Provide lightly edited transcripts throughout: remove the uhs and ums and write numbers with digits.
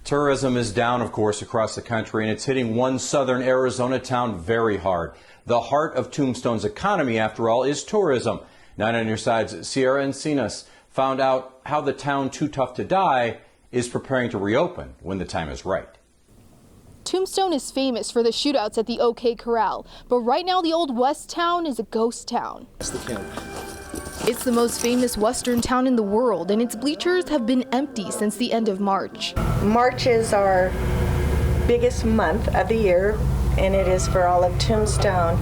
Tourism is down, of course, across the country, and it's hitting one southern Arizona town very hard. The heart of Tombstone's economy, after all, is tourism. 9 on your side's Sierra Encinas found out how the town Too Tough to Die is preparing to reopen when the time is right. Tombstone is famous for the shootouts at the OK Corral, but right now the Old West town is a ghost town. It's the most famous Western town in the world, and its bleachers have been empty since the end of March. March is our biggest month of the year, and it is for all of Tombstone.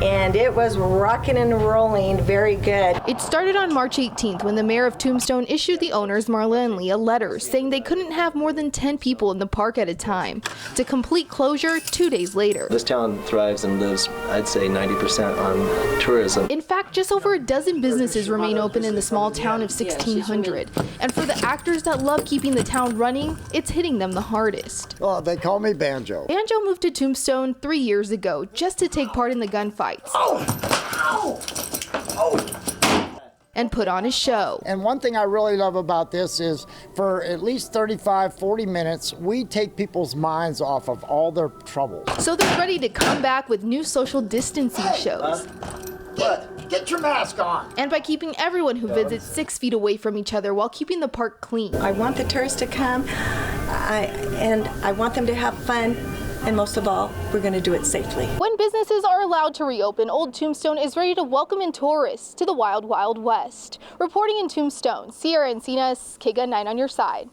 And it was rocking and rolling very good. It started on March 18th when the mayor of Tombstone issued the owners, Marla and Lee, a letter saying they couldn't have more than 10 people in the park at a time. To complete closure 2 days later. This town thrives and lives, I'd say, 90% on tourism. In fact, just over a dozen businesses remain open in the small town of 1,600. And for the actors that love keeping the town running, it's hitting them the hardest. Well, they call me Banjo. Banjo moved to Tombstone 3 years ago just to take part in the gunfights. And put on a show. And one thing I really love about this is for at least 35-40 minutes, we take people's minds off of all their troubles. So they're ready to come back with new social distancing shows. Get your mask on. And by keeping everyone who visits 6 feet away from each other while keeping the park clean. I want the tourists to come, and I want them to have fun. And most of all, we're going to do it safely. When businesses are allowed to reopen, Old Tombstone is ready to welcome in tourists to the wild, wild west. Reporting in Tombstone, Sierra Encinas, KGUN 9 on your side.